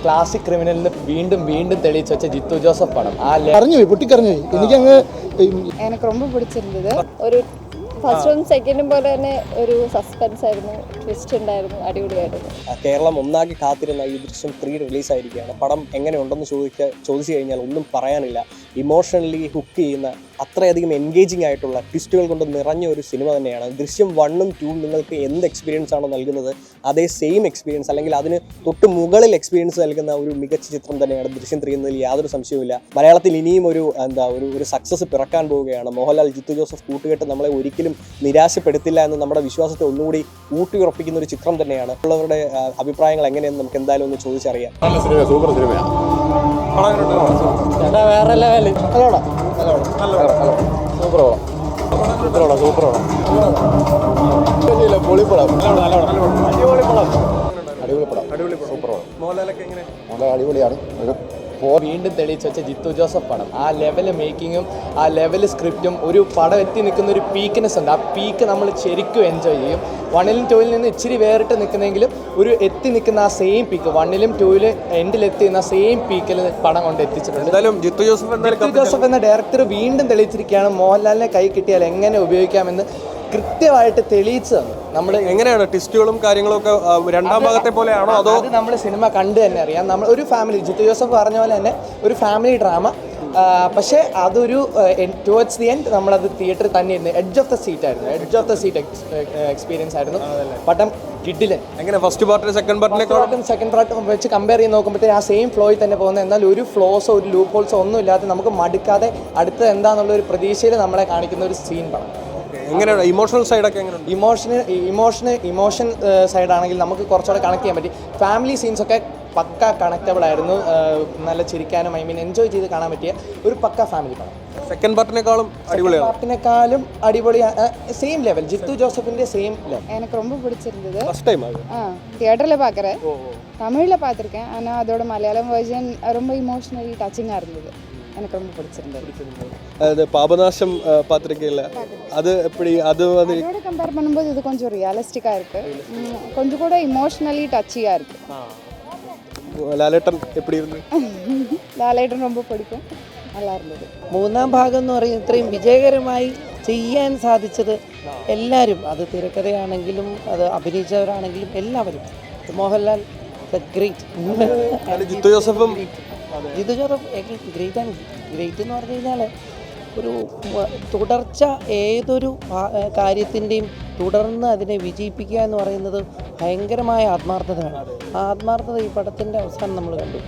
Classic ക്രിമിനലിന് വീണ്ടും വീണ്ടും തെളിയിച്ച് വെച്ച ജിത്തു ജോസഫ് പടം പൊട്ടിക്കറിഞ്ഞു എനിക്കങ്ങ് എനിക്ക് ரொம்ப പിടിച്ചിരുന്നത് ഒരു ഫസ്റ്റും സെക്കൻഡും പോലെ തന്നെ ഒരു സസ്പെൻസ് ആയിരുന്നു, ട്വിസ്റ്റ് ഉണ്ടായിരുന്നു, അടിപൊളിയായിരുന്നു. കേരളം ഒന്നാകെ കാത്തിരുന്ന ഈ ദൃശ്യം 3 റിലീസായിരിക്കുകയാണ്. പടം എങ്ങനെയുണ്ടെന്ന് ചോദിച്ചു കഴിഞ്ഞാൽ ഒന്നും പറയാനില്ല. ഇമോഷണലി ഹുക്ക് ചെയ്യുന്ന അത്രയധികം എൻഗേജിങ് ആയിട്ടുള്ള ട്വിസ്റ്റുകൾ കൊണ്ട് നിറഞ്ഞ ഒരു സിനിമ തന്നെയാണ്. ദൃശ്യം 1ഉം 2ഉം നിങ്ങൾക്ക് എന്ത് എക്സ്പീരിയൻസ് ആണോ നൽകുന്നത് അതേ സെയിം എക്സ്പീരിയൻസ് അല്ലെങ്കിൽ അതിന് തൊട്ട് മുകളിൽ എക്സ്പീരിയൻസ് നൽകുന്ന ഒരു മികച്ച ചിത്രം തന്നെയാണ് ദൃശ്യം 3 എന്നതിൽ യാതൊരു സംശയവുമില്ല. മലയാളത്തിൽ ഇനിയും ഒരു സക്സസ് പിറക്കാൻ പോവുകയാണ്. മോഹൻലാൽ ജിത്തു ജോസഫ് കൂട്ടുകെട്ട് നമ്മളെ ഒരിക്കലും നിരാശപ്പെടുത്തില്ല എന്ന് നമ്മുടെ വിശ്വാസത്തെ ഒന്നുകൂടി ഊട്ടിയുറപ്പിക്കുന്ന ഒരു ചിത്രം തന്നെയാണ്. ഉള്ളവരുടെ അഭിപ്രായങ്ങൾ എങ്ങനെയെന്ന് നമുക്ക് എന്തായാലും ഒന്ന് ചോദിച്ചറിയാം. നല്ല സിനിമ, സൂപ്പർ സിനിമയാണ്. വേറെ ലെവൽ അടിപൊളിയാണ്. വീണ്ടും തെളിയിച്ച് വെച്ച ജിത്തു ജോസഫ് പടം. ആ ലെവൽ മേക്കിങ്ങും ആ ലെവൽ സ്ക്രിപ്റ്റും ഒരു പടം എത്തി നിൽക്കുന്ന ഒരു പീക്ക്നെസ് ഉണ്ട്. ആ പീക്ക് നമ്മൾ ശരിക്കും എൻജോയ് ചെയ്യും. 1ലും 2ലും നിന്ന് ഇച്ചിരി വേറിട്ട് നിൽക്കുന്നെങ്കിലും ഒരു എത്തി നിൽക്കുന്ന ആ സെയിം പീക്ക് 1ലും 2ലും എൻഡിലെത്തി നിന്ന സെയിം പീക്കിൽ പടം കൊണ്ട് എത്തിച്ചിട്ടുണ്ട്. എന്തായാലും ജിത്തു ജോസഫ് എന്ന ഡയറക്ടർ വീണ്ടും തെളിയിച്ചിരിക്കുകയാണ്. മോഹൻലാലിനെ കൈ കിട്ടിയാൽ എങ്ങനെ ഉപയോഗിക്കാമെന്ന് കൃത്യമായിട്ട് തെളിയിച്ചു തന്നു. നമ്മൾ എങ്ങനെയാണ് ട്വിസ്റ്റുകളും കാര്യങ്ങളും ഒക്കെ രണ്ടാം ഭാഗത്തെ പോലെയാണോ അതോ അത് നമ്മൾ സിനിമ കണ്ട് തന്നെ അറിയാം. നമ്മൾ ഒരു ഫാമിലി, ജിത്തു ജോസഫ് പറഞ്ഞ പോലെ തന്നെ ഒരു ഫാമിലി ഡ്രാമ, പക്ഷേ അതൊരു ടുവേർഡ്സ് ദി എൻഡ് നമ്മളത് തിയേറ്ററിൽ തന്നെ ഇരുന്ന് edge of the seat experience ആയിരുന്നു. പടം കിഡിലൻ. എങ്ങനെ ഫസ്റ്റ് പാർട്ടിന് സെക്കൻഡ് പാർട്ട് വെച്ച് കമ്പയർ ചെയ്ത് നോക്കുമ്പോഴത്തേക്ക് ആ സെയിം ഫ്ലോയിൽ തന്നെ പോകുന്നത്. എന്നാൽ ഒരു ഫ്ലോസോ ഒരു ലൂപ്പ് ഹോൾസോ ഒന്നും ഇല്ലാതെ നമുക്ക് മടുക്കാതെ അടുത്തത് എന്താണെന്നുള്ള ഒരു പ്രതീക്ഷയിൽ നമ്മളെ കാണിക്കുന്ന ഒരു സീൻ പടം. എങ്ങനെയാണ് ഇമോഷണൽ സൈഡൊക്കെ എങ്ങനെയുണ്ട്? ഇമോഷൻ സൈഡാണെങ്കിൽ നമുക്ക് കുറച്ചുകൂടെ കണക്ട് ചെയ്യാൻ പറ്റി. ഫാമിലി സീൻസൊക്കെ പക്ക കണക്റ്റബിൾ ആയിരുന്നു. നല്ല ചിരിക്കാനും എൻജോയ് ചെയ്ത് കാണാൻ പറ്റിയ ഒരു പക്ക ഫാമിലി പടം. സെക്കൻഡ് പാർട്ടിനേക്കാളും അടിപൊളി സെയിം ലെവൽ, ജിത്തു ജോസഫിന്റെ സെയിം ലെവൽ. எனக்கு ரொம்ப பிடிச்சிருந்தது. ஃபர்ஸ்ட் டைம் தியேட்டரில் பார்க்குறேன், தமிழில் பார்த்துருக்கேன். ஆனால் அதோட மலையாளம் வெர்ஷன் ரொம்ப இமோஷ்னலி டச்சிங்காக இருந்தது. எனக்கு ரொம்ப பிடிச்சிருந்தது. அது பாபநாசம் பார்த்துருக்கீங்கள, அது எப்படி அதோட கம்பேர் பண்ணும்போது இது கொஞ்சம் ரியலிஸ்டிக்காக இருக்குது, கொஞ்சம் கூட இமோஷ்னலி டச்சியாக இருக்குது. ലാലേട്ടൻ எப்படி இருந்து? ലാലേട്ടൻ ரொம்ப பிடிக்கும், நல்லா இருந்தது. മൂന്നാം ഭാഗം എന്ന് പറയുന്നത് ഇത്രയും വിജയകരമായി ചെയ്യാൻ സാധിച്ചത് എല്ലാവരും, അത് തിരക്കഥയാണെങ്കിലും അത് അഭിനയിച്ചവരാണെങ്കിലും എല്ലാവരും. മോഹൻലാൽ ഗ്രേറ്റ്. ജിത്തു ജോസഫും ജിത്തു ജോസഫ് ഗ്രേറ്റ് ആണ്. ഗ്രേറ്റ് എന്ന് പറഞ്ഞു കഴിഞ്ഞാൽ ഒരു തുടർച്ച ഏതൊരു കാര്യത്തിൻ്റെയും തുടർന്ന് അതിനെ വിജയിപ്പിക്കുക എന്ന് പറയുന്നത് ഭയങ്കരമായ ആത്മാർത്ഥതയാണ്. ആ ആത്മാർത്ഥത ഈ പടത്തിൻ്റെ അവസാനം നമ്മൾ കണ്ടു.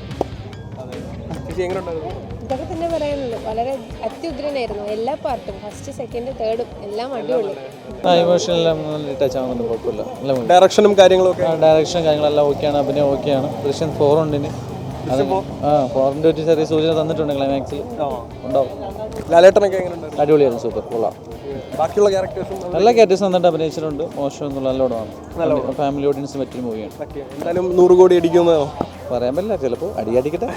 ഇതൊക്കെ തന്നെ പറയാനുള്ളൂ. വളരെ അത്യുഗ്രനായിരുന്നു എല്ലാ പാർട്ടും, ഫസ്റ്റ് സെക്കൻഡ് തേർഡും എല്ലാം അടിപൊളി. ഇമോഷനെല്ലാം ടച്ച് ആവുന്നുണ്ട്, കുഴപ്പമില്ല. ഡയറക്ഷനും കാര്യങ്ങളെല്ലാം ഓക്കെയാണ്, അഭിനയം ഓക്കെയാണ്. ദൃശ്യം 4 ഉണ്ട് ഇനി. 4ന്റെ ഒരു ചെറിയ സൂചന തന്നിട്ടുണ്ട് ക്ലൈമാക്സിൽ ഉണ്ടാവും. ലാലേട്ടനൊക്കെ എങ്ങനെയുണ്ട്? അടിപൊളിയായിരുന്നു, സൂപ്പർ, കൊള്ളാം. ബാക്കിയുള്ള ക്യാരക്ടേഴ്സും എല്ലാ ക്യാരക്ടേഴ്സും നന്നായിട്ട് അഭിനയിച്ചിട്ടുണ്ട്. മോശമൊന്നും നല്ലോണമാണ്. ഫാമിലി ഓഡിയൻസിന് പറ്റിയ മൂവിയാണ്. എന്തായാലും 100 കോടി അടിക്കുമെന്നോ പറയാൻ പറ്റില്ല, ചിലപ്പോൾ അടിക്കട്ടെ.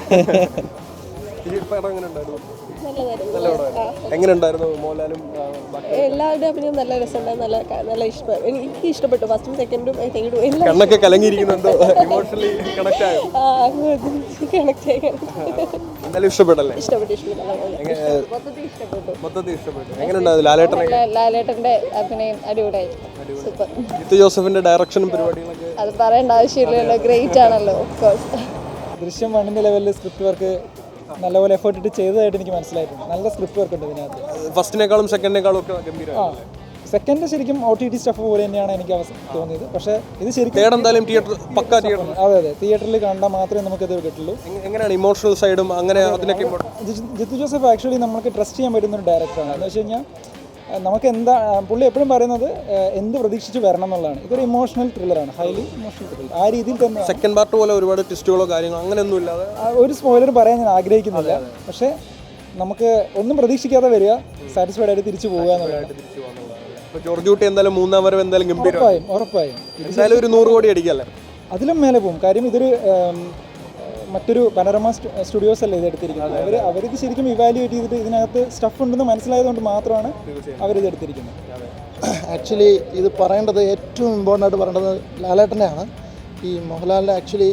എങ്ങനെയുണ്ടായിരുന്നു മോഹൻലാലും? എല്ലാവരുടെ അഭിനയം നല്ല രസമുണ്ടായിരുന്നു, നല്ല ഇഷ്ടം. എനിക്ക് ഇഷ്ടപ്പെട്ടു ഫസ്റ്റും സെക്കൻഡും തേർഡും എല്ലാം. കണ്ണൊക്കെ കലങ്ങിയിരിക്കുന്നുണ്ടോ? ഇമോഷണലി കണക്ട് ആയോ? കണക്ട് ആയി. എന്തായാലും ഇഷ്ടപ്പെട്ടല്ലേ? ഇഷ്ടപ്പെട്ടു. മൊത്തത്തിൽ ഇഷ്ടപ്പെട്ടു. എങ്ങനെയുണ്ടായിരുന്നു ലാലേട്ടന്റെ അഭിനയം? അടിപൊളിയായി, സൂപ്പർ. ജിത്തു ജോസഫിന്റെ ഡയറക്ഷനും പരിപാടികളൊക്കെ അത് പറയേണ്ട ആവശ്യമില്ലല്ലോ, ഗ്രേറ്റ് ആണല്ലോ. ഓഫ് കോഴ്സ് ദൃശ്യം 1ന്റെ ലെവലിൽ സ്ക്രിപ്റ്റ് വർക്ക് നല്ലപോലെ എഫേർട്ട് ഇട്ട് ചെയ്തതായിട്ട് എനിക്ക് മനസ്സിലായിട്ടുണ്ട്. നല്ല സ്ക്രിപ്റ്റ് വർക്ക് ഉണ്ട് ഇതിനകത്ത്. ഫസ്റ്റിനേക്കാളും സെക്കൻഡിനേക്കാളും ഒക്കെ ഗംഭീരമാണ്. സെക്കൻഡ് ശരിക്കും OTT സ്റ്റഫ് പോലെ തന്നെയാണ് എനിക്ക് തോന്നിയത്. പക്ഷേ ഇത് ശരിക്കും എന്തായാലും തിയേറ്റർ അതെ തിയേറ്ററിൽ കണ്ടാൽ മാത്രമേ നമുക്കത് കിട്ടുള്ളൂ. എങ്ങനെയാണ് ഇമോഷണൽ സൈഡും അങ്ങനെ അതിനൊക്കെ? ജിത്തു ജോസഫ് ആക്ച്വലി നമുക്ക് ട്രസ്റ്റ് ചെയ്യാൻ പറ്റുന്ന ഒരു ഡയറക്ടറാണ്. എന്ന് വെച്ച് കഴിഞ്ഞാൽ നമുക്ക് പുള്ളി എപ്പോഴും പറയുന്നത് എന്ത് പ്രതീക്ഷിച്ച് വരണം എന്നുള്ളതാണ്. ഇതൊരു ഇമോഷണൽ ത്രില്ലറാണ്, ഹൈലി ഇമോഷണൽ ത്രില്ലർ. ആ രീതിയിൽ തന്നെ സെക്കൻഡ് പാർട്ട് പോലെ ഒരുപാട് ട്വിസ്റ്റുകളോ കാര്യങ്ങളോ അങ്ങനെയൊന്നും ഇല്ലാതെ ഒരു സ്പോയിലർ പറയാൻ ഞാൻ ആഗ്രഹിക്കുന്നില്ല. പക്ഷേ നമുക്ക് ഒന്നും പ്രതീക്ഷിക്കാതെ വരിക, സാറ്റിസ്ഫൈഡ് ആയിട്ട് തിരിച്ചു പോകുക എന്നുള്ളതാണ്. ജോർജ് കുട്ടി എന്തായാലും മൂന്നാം വരവ് എന്തായാലും ഉറപ്പായും എന്തായാലും ഒരു 100 കോടി അടിക്കല്ലേ? അതിലും മേലെ പോകും. കാര്യം ഇതൊരു മറ്റൊരു പനോരമ സ്റ്റുഡിയോസ് അല്ലേ ഇത് എടുത്തിരിക്കുന്നത്. അവരിത് ശരിക്കും ഇവാലുവേറ്റ് ചെയ്തിട്ട് ഇതിനകത്ത് സ്റ്റഫ് ഉണ്ടെന്ന് മനസ്സിലായതുകൊണ്ട് മാത്രമാണ് അവരിത് എടുത്തിരിക്കുന്നത്. ആക്ച്വലി ഇത് പറയേണ്ടത് ഏറ്റവും ഇമ്പോർട്ടൻ്റ് ആയിട്ട് പറയേണ്ടത് ലാലേട്ടനെയാണ്. ഈ മോഹൻലാലിൻ്റെ ആക്ച്വലി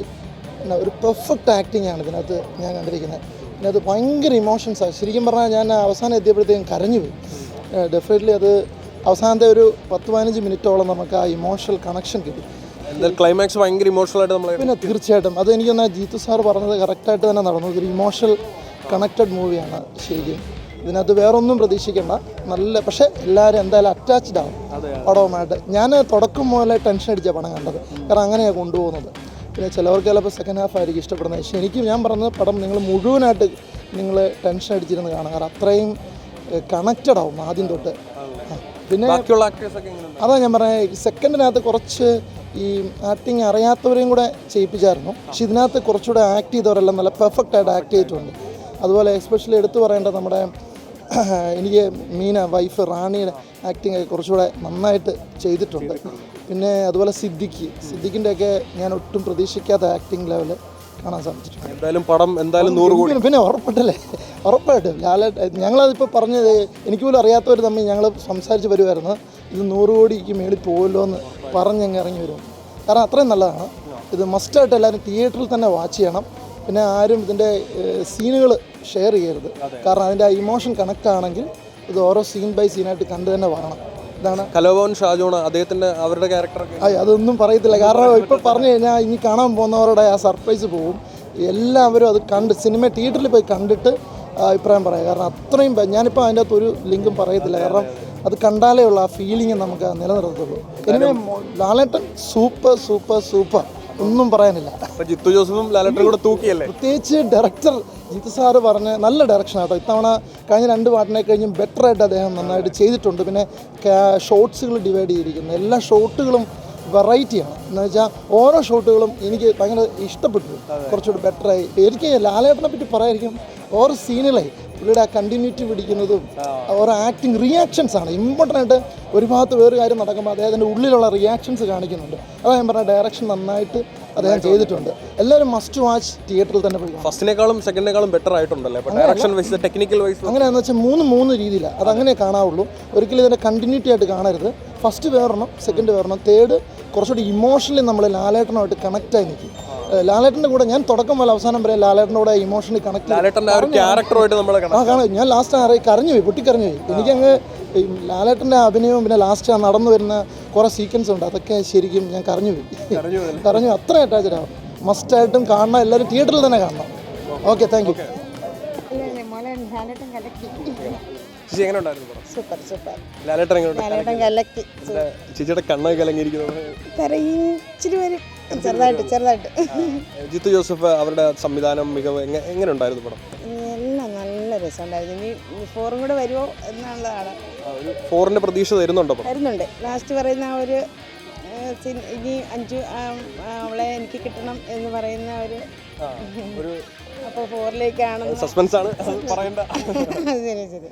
ഒരു പെർഫെക്റ്റ് ആക്ടിങ് ആണ് ഇതിനകത്ത് ഞാൻ കണ്ടിരിക്കുന്നത്. ഇതിനകത്ത് ഭയങ്കര ഇമോഷൻസാണ്. ശരിക്കും പറഞ്ഞാൽ ഞാൻ അവസാനം എത്തിയപ്പോഴത്തേക്കും കരഞ്ഞു പോയി. ഡെഫിനറ്റ്ലി അത് അവസാനത്തെ ഒരു 10-15 മിനിറ്റോളം നമുക്ക് ആ ഇമോഷണൽ കണക്ഷൻ കിട്ടി. ക്ലൈമാക്സ് ഭയങ്കര ഇമോഷണൽ ആയിട്ട് നമ്മൾ പിന്നെ തീർച്ചയായിട്ടും അത് എനിക്കൊന്ന് ജീത്തു സാർ പറഞ്ഞത് കറക്റ്റായിട്ട് തന്നെ നടന്നു. ഒരു ഇമോഷണൽ കണക്റ്റഡ് മൂവിയാണ് ശരിക്കും. ഇതിനകത്ത് വേറൊന്നും പ്രതീക്ഷിക്കേണ്ട. നല്ല പക്ഷേ എല്ലാവരും എന്തായാലും അറ്റാച്ച്ഡ് ആവും പടവുമായിട്ട്. ഞാൻ തുടക്കം മുതലേ ടെൻഷൻ അടിച്ച പടം കണ്ടത്, കാരണം അങ്ങനെയാണ് കൊണ്ടുപോകുന്നത്. പിന്നെ ചിലവർക്ക് ചിലപ്പോൾ സെക്കൻഡ് ഹാഫ് ആയിരിക്കും ഇഷ്ടപ്പെടുന്നത്. പക്ഷേ എനിക്ക് ഞാൻ പറഞ്ഞത് പടം നിങ്ങൾ മുഴുവനായിട്ട് നിങ്ങൾ ടെൻഷൻ അടിച്ചിരുന്ന് കാണുക, കാരണം അത്രയും കണക്റ്റഡ് ആവും ആദ്യം തൊട്ട്. പിന്നെ അതാ ഞാൻ പറഞ്ഞത്, സെക്കൻഡിനകത്ത് കുറച്ച് ഈ ആക്ടിങ് അറിയാത്തവരെയും കൂടെ ചെയ്യിപ്പിച്ചായിരുന്നു. പക്ഷെ ഇതിനകത്ത് കുറച്ചുകൂടെ ആക്ട് ചെയ്തവരെല്ലാം നല്ല പെർഫെക്റ്റായിട്ട് ആക്ട് ചെയ്തിട്ടുണ്ട്. അതുപോലെ എസ്പെഷ്യലി എടുത്തു പറയേണ്ടത് നമ്മുടെ എനിക്ക് മീന വൈഫ് റാണിയുടെ ആക്ടിങ് കുറച്ചുകൂടെ നന്നായിട്ട് ചെയ്തിട്ടുണ്ട്. പിന്നെ അതുപോലെ സിദ്ദിഖിൻ്റെയൊക്കെ ഞാൻ ഒട്ടും പ്രതീക്ഷിക്കാത്ത ആക്ടിങ് ലെവല് കാണാൻ സാധിച്ചിട്ടുണ്ട്. എന്തായാലും പടം എന്തായാലും 100 കോടി. പിന്നെ ഉറപ്പായിട്ടും ഞങ്ങളതിപ്പോൾ പറഞ്ഞത് എനിക്ക് പോലും അറിയാത്തവർ തമ്മിൽ ഞങ്ങൾ സംസാരിച്ച് വരുമായിരുന്നു, ഇത് 100 കോടിക്ക് മേളിൽ പോകുമല്ലോ എന്ന് പറഞ്ഞങ്ങ് ഇറങ്ങി വരും. കാരണം അത്രയും നല്ലതാണ് ഇത്. മസ്റ്റായിട്ട് എല്ലാവരും തിയേറ്ററിൽ തന്നെ വാച്ച് ചെയ്യണം. പിന്നെ ആരും ഇതിൻ്റെ സീനുകൾ ഷെയർ ചെയ്യരുത്, കാരണം അതിൻ്റെ ആ ഇമോഷൻ കണക്റ്റ് ആണെങ്കിൽ ഇത് ഓരോ സീൻ ബൈ സീനായിട്ട് കണ്ടു തന്നെ വരണം. ഇതാണ് കലാഭവൻ ഷാജോണ് അദ്ദേഹത്തിൻ്റെ അവരുടെ ക്യാരക്ടറൊക്കെ. അതൊന്നും പറയത്തില്ല, കാരണം ഇപ്പോൾ പറഞ്ഞു കഴിഞ്ഞാൽ ഇനി കാണാൻ പോകുന്നവരുടെ ആ സർപ്രൈസ് പോകും. എല്ലാവരും അത് കണ്ട് സിനിമ തിയേറ്ററിൽ പോയി കണ്ടിട്ട് അഭിപ്രായം പറയാം. കാരണം അത്രയും ഞാനിപ്പോൾ അതിൻ്റെ അകത്ത് ഒരു ലിങ്കും പറയത്തില്ല, കാരണം അത് കണ്ടാലേ ഉള്ള ആ ഫീലിംഗ് നമുക്ക് നിലനിർത്തുള്ളൂ. എനിവേ ലാലേട്ടൻ സൂപ്പർ ഒന്നും പറയാനില്ല. ജിത്തു ജോസഫും ലാലേട്ടനും കൂടെ തൂക്കിയല്ലേ. പ്രത്യേകിച്ച് ഡയറക്ടർ ജിത്തു സാറ് പറഞ്ഞ നല്ല ഡയറക്ഷൻ ആട്ടോ. ഇത്തവണ കഴിഞ്ഞ 2 പാട്ടിനെ കഴിഞ്ഞും ബെറ്ററായിട്ട് അദ്ദേഹം നന്നായിട്ട് ചെയ്തിട്ടുണ്ട്. പിന്നെ ഷോട്ട്സുകൾ ഡിവൈഡ് ചെയ്തിരിക്കുന്നു, എല്ലാ ഷോട്ടുകളും വെറൈറ്റിയാണ്. എന്ന് വെച്ചാൽ ഓരോ ഷോട്ടുകളും എനിക്ക് ഭയങ്കര ഇഷ്ടപ്പെട്ടു, കുറച്ചുകൂടി ബെറ്ററായി. എനിക്ക് ലാലേട്ടനെ പറ്റി പറയായിരിക്കും, ഓരോ സീനിലായി പുള്ളിയുടെ ആ കണ്ടിന്യൂറ്റി പിടിക്കുന്നതും ഓരോ ആക്ടിങ് റിയാക്ഷൻസാണ് ഇമ്പോർട്ടൻ്റ് ആയിട്ട്. ഒരു ഭാഗത്ത് വേറൊരു കാര്യം നടക്കുമ്പോൾ അദ്ദേഹത്തിൻ്റെ ഉള്ളിലുള്ള റിയാക്ഷൻസ് കാണിക്കുന്നുണ്ട്. അതാണ് ഞാൻ പറഞ്ഞ ഡയറക്ഷൻ നന്നായിട്ട് അദ്ദേഹം ചെയ്തിട്ടുണ്ട്. എല്ലാവരും മസ്റ്റ് വാച്ച് തിയേറ്ററിൽ തന്നെ പോയി. ഫസ്റ്റിനേക്കാളും സെക്കൻഡിനേക്കാളും ബെറ്റർ ആയിട്ടുണ്ടല്ലേ ഡയറക്ഷൻ വൈസ്, ടെക്നിക്കൽ വൈസ്. അങ്ങനെയാണെന്ന് വെച്ചാൽ 3 രീതിയിലാണ് അതങ്ങനെ കാണാവുള്ളൂ. ഒരിക്കലും ഇതിൻ്റെ കണ്ടിന്യൂറ്റി ആയിട്ട് കാണരുത്. ഫസ്റ്റ് വേറെണ്ണം, സെക്കൻഡ് വേറെണ്ണം, തേർഡ് കുറച്ചുകൂടി ഇമോഷണലി നമ്മൾ ലാലേട്ടനുമായിട്ട് കണക്റ്റായി നിൽക്കും. ലാലേട്ടൻ്റെ കൂടെ ഞാൻ തുടക്കം മുതൽ അവസാനം വരെ ലാലേട്ടൻ്റെ കൂടെ ഇമോഷണലി കണക്ട് കാണാം. ഞാൻ ലാസ്റ്റ് കരഞ്ഞു പോയി, പൊട്ടിക്കരഞ്ഞു പോയി. എനിക്കങ്ങ് ലാലേട്ടൻ്റെ അഭിനയവും പിന്നെ ലാസ്റ്റ് നടന്നു വരുന്ന കുറേ സീക്വൻസ് ഉണ്ട്, അതൊക്കെ ശരിക്കും ഞാൻ കരഞ്ഞു അത്ര അറ്റാച്ച്ഡ് ആവും. മസ്റ്റായിട്ടും കാണണം, എല്ലാവരും തിയേറ്ററിൽ തന്നെ കാണണം. Okay, thank you. സൂപ്പർ ചേച്ചിയുടെ കണ്ണൊക്കെ കലങ്ങിയിരിക്കുന്നത്. ചെറുതായിട്ട് ജിത്തു ജോസഫ് അവരുടെ സംവിധാനം മികവ് എങ്ങനെ ഉണ്ടായിരുന്നു പടം? എല്ലാം നല്ല രസമുണ്ടായിരുന്നു. ഇനി 4 കൂടെ വരുമോ എന്നുള്ളതാണ്. 4ന്റെ പ്രതീക്ഷ തരുന്നുണ്ട്. ലാസ്റ്റ് പറയുന്ന ആ ഒരു ഇനി 5 അവളെ എനിക്ക് കിട്ടണം എന്ന് പറയുന്ന ഒരു അപ്പോൾ 4ലേക്കാണ്. സസ്പെൻസ് ആണ്, പറയണ്ട. ശരി.